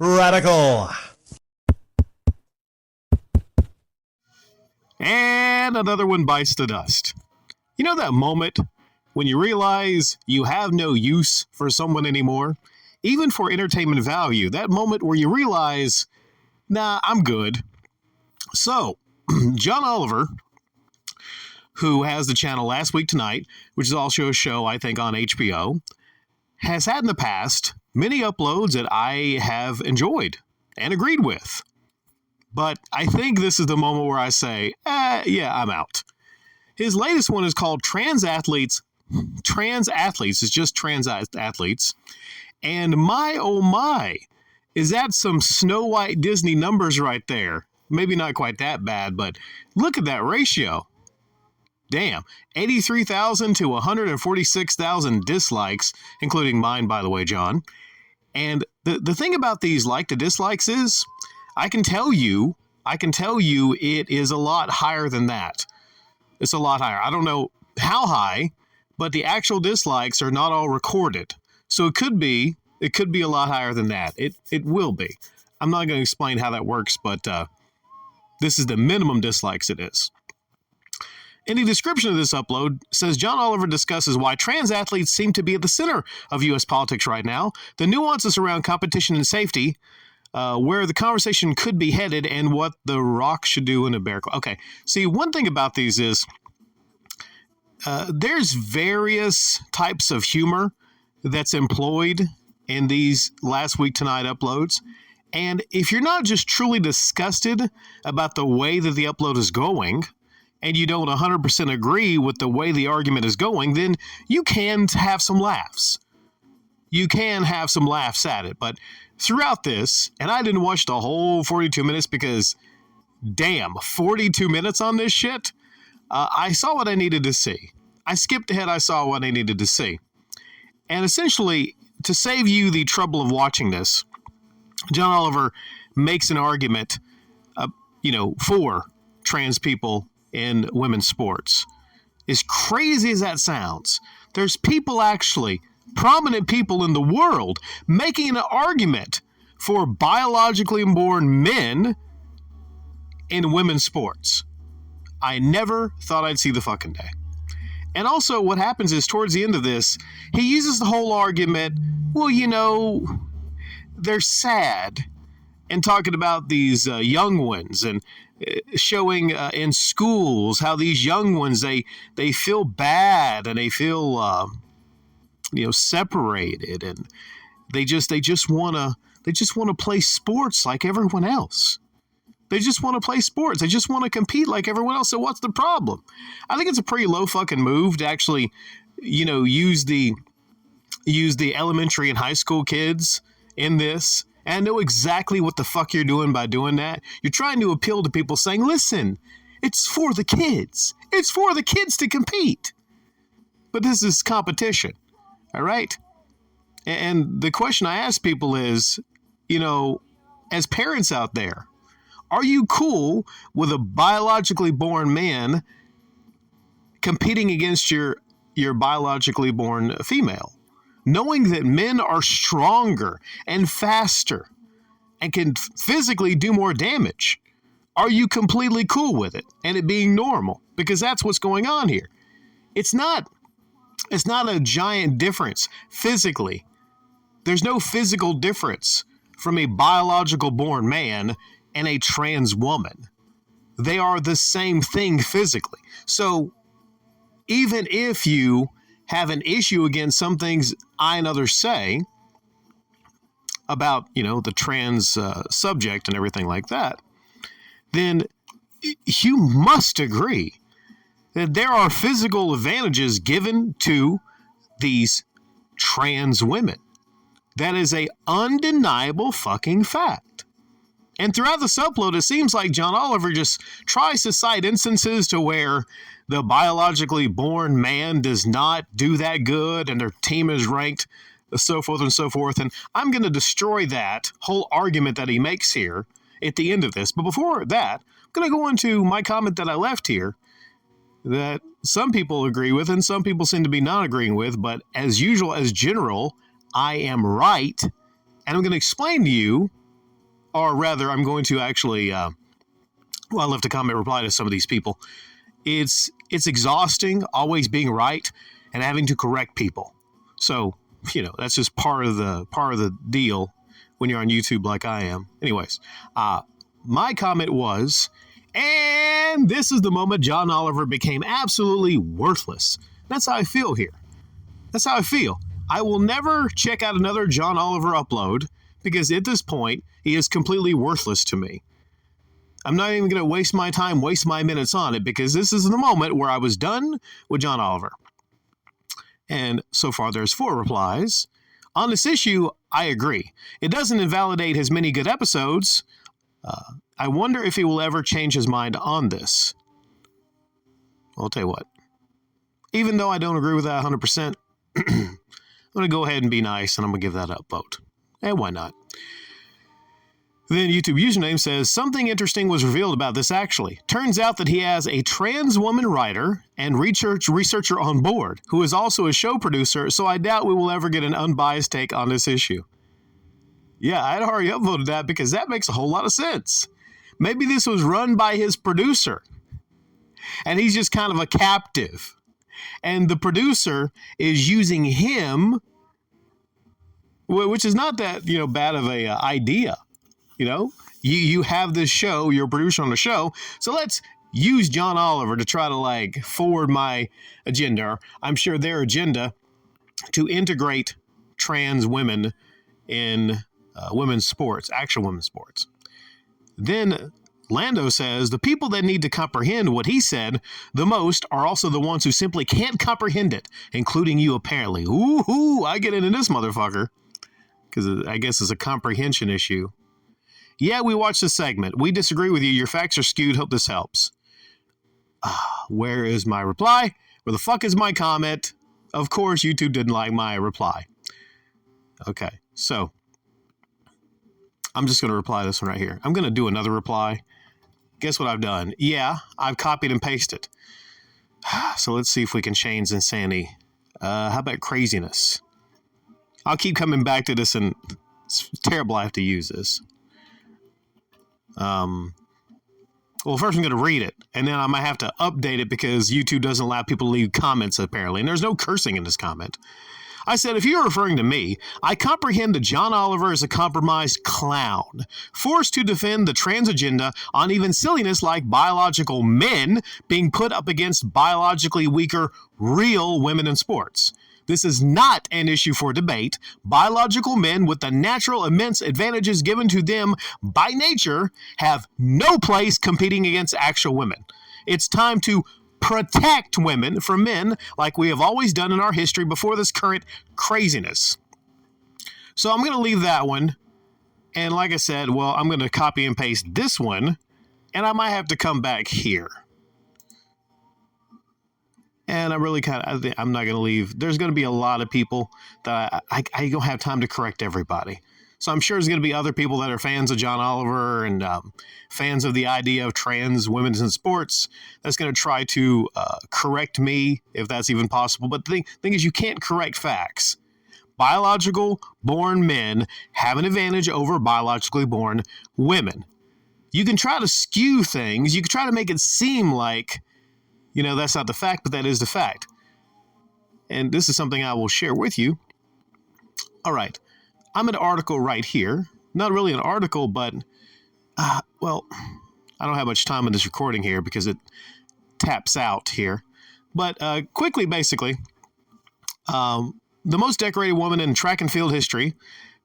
Radical. And another one bites the dust. You know that moment when you realize you have no use for someone anymore? Even for entertainment value, that moment where you realize, nah, I'm good. So, John Oliver, who has the channel Last Week Tonight, which is also a show, I think, on HBO, has had in the past many uploads that I have enjoyed and agreed with. But I think this is the moment where I say, yeah, I'm out. His latest one is called Trans Athletes. Trans Athletes is just trans athletes. And my, oh my, is that some Snow White Disney numbers right there? Maybe not quite that bad, but look at that ratio. Damn, 83,000 to 146,000 dislikes, including mine, by the way, John. And the thing about these like to dislikes is, I can tell you it is a lot higher than that. It's a lot higher. I don't know how high, but the actual dislikes are not all recorded. So it could be a lot higher than that. It will be. I'm not going to explain how that works, but this is the minimum dislikes it is. In the description of this upload, says John Oliver discusses why trans athletes seem to be at the center of U.S. politics right now, the nuances around competition and safety, where the conversation could be headed, and what The Rock should do in a bear. Okay, see, one thing about these is there's various types of humor that's employed in these Last Week Tonight uploads. And if you're not just truly disgusted about the way that the upload is going, and you don't 100% agree with the way the argument is going, then you can have some laughs. You can have some laughs at it. But throughout this, and I didn't watch the whole 42 minutes because, damn, 42 minutes on this shit? I saw what I needed to see. I skipped ahead, I saw what I needed to see. And essentially, to save you the trouble of watching this, John Oliver makes an argument, for trans people in women's sports. As crazy as that sounds, there's people actually, prominent people in the world, making an argument for biologically born men in women's sports. I never thought I'd see the fucking day. And also what happens is towards the end of this, he uses the whole argument, well, they're sad, and talking about these young ones and showing in schools how these young ones, they feel bad and they feel separated, and they just want to play sports like everyone else. They just want to play sports. They just want to compete like everyone else. So what's the problem? I think it's a pretty low fucking move to actually, use the elementary and high school kids in this. And I know exactly what the fuck you're doing by doing that. You're trying to appeal to people saying, listen, it's for the kids. It's for the kids to compete. But this is competition. All right? And the question I ask people is, as parents out there, are you cool with a biologically born man competing against your biologically born female? Knowing that men are stronger and faster and can physically do more damage, are you completely cool with it and it being normal? Because that's what's going on here. It's not a giant difference physically. There's no physical difference from a biological born man and a trans woman. They are the same thing physically. So even if you have an issue against some things I and others say about, the trans subject and everything like that, then you must agree that there are physical advantages given to these trans women. That is a undeniable fucking fact. And throughout this upload, it seems like John Oliver just tries to cite instances to where the biologically born man does not do that good and their team is ranked, so forth and so forth. And I'm going to destroy that whole argument that he makes here at the end of this. But before that, I'm going to go into my comment that I left here that some people agree with and some people seem to be not agreeing with. But as usual, as general, I am right. And I'm going to explain to you or rather, I'm going to actually, I left a comment reply to some of these people. It's exhausting always being right and having to correct people. So, that's just part of the deal when you're on YouTube like I am. Anyways, my comment was, and this is the moment John Oliver became absolutely worthless. That's how I feel here. That's how I feel. I will never check out another John Oliver upload because at this point, he is completely worthless to me. I'm not even going to waste my time, waste my minutes on it because this is the moment where I was done with John Oliver. And so far, there's 4 replies. On this issue, I agree. It doesn't invalidate his many good episodes. I wonder if he will ever change his mind on this. I'll tell you what. Even though I don't agree with that 100%, I'm going to go ahead and be nice, and I'm going to give that a vote. And why not? Then YouTube username says, something interesting was revealed about this actually. Turns out that he has a trans woman writer and researcher on board, who is also a show producer, so I doubt we will ever get an unbiased take on this issue. Yeah, I'd already upvoted that because that makes a whole lot of sense. Maybe this was run by his producer, and he's just kind of a captive. And the producer is using him, which is not that, bad of a idea. You have this show, you're a producer on the show, so let's use John Oliver to try to forward my agenda. I'm sure their agenda to integrate trans women in women's sports, actual women's sports. Then Lando says the people that need to comprehend what he said the most are also the ones who simply can't comprehend it, including you apparently. Ooh, I get into this motherfucker because I guess it's a comprehension issue. Yeah, we watched this segment. We disagree with you. Your facts are skewed. Hope this helps. Where is my reply? Where the fuck is my comment? Of course, YouTube didn't like my reply. Okay, so I'm just going to reply this one right here. I'm going to do another reply. Guess what I've done? Yeah, I've copied and pasted. So let's see if we can change insanity. How about craziness? I'll keep coming back to this, and it's terrible I have to use this. Well, first I'm going to read it, and then I might have to update it because YouTube doesn't allow people to leave comments, apparently, and there's no cursing in this comment. I said, if you're referring to me, I comprehend that John Oliver is a compromised clown, forced to defend the trans agenda on even silliness like biological men being put up against biologically weaker real women in sports. This is not an issue for debate. Biological men with the natural immense advantages given to them by nature have no place competing against actual women. It's time to protect women from men like we have always done in our history before this current craziness. So I'm going to leave that one. And like I said, I'm going to copy and paste this one, and I might have to come back here. And I'm not going to leave. There's going to be a lot of people that I don't have time to correct everybody. So I'm sure there's going to be other people that are fans of John Oliver and fans of the idea of trans women in sports that's going to try to correct me, if that's even possible. But the thing is, you can't correct facts. Biological born men have an advantage over biologically born women. You can try to skew things. You can try to make it seem like, that's not the fact, but that is the fact. And this is something I will share with you. All right. I'm an article right here. Not really an article, but, I don't have much time in this recording here because it taps out here. But quickly, basically, the most decorated woman in track and field history,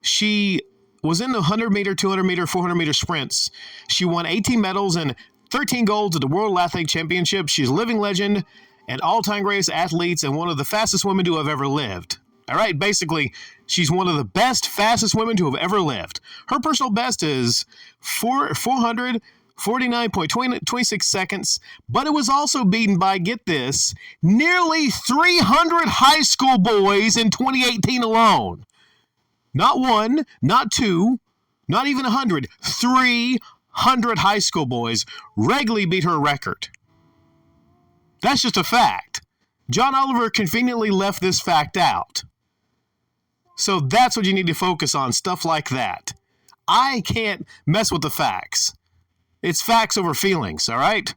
she was in the 100-meter, 200-meter, 400-meter sprints. She won 18 medals and 13 golds at the World Athlete Championship. She's a living legend and all-time greatest athletes and one of the fastest women to have ever lived. All right, basically, she's one of the best, fastest women to have ever lived. Her personal best is 449.26 seconds, but it was also beaten by, get this, nearly 300 high school boys in 2018 alone. Not one, not two, not even 100, 300 high school boys regularly beat her record. That's just a fact. John Oliver conveniently left this fact out. So that's what you need to focus on, stuff like that. I can't mess with the facts. It's facts over feelings, all right?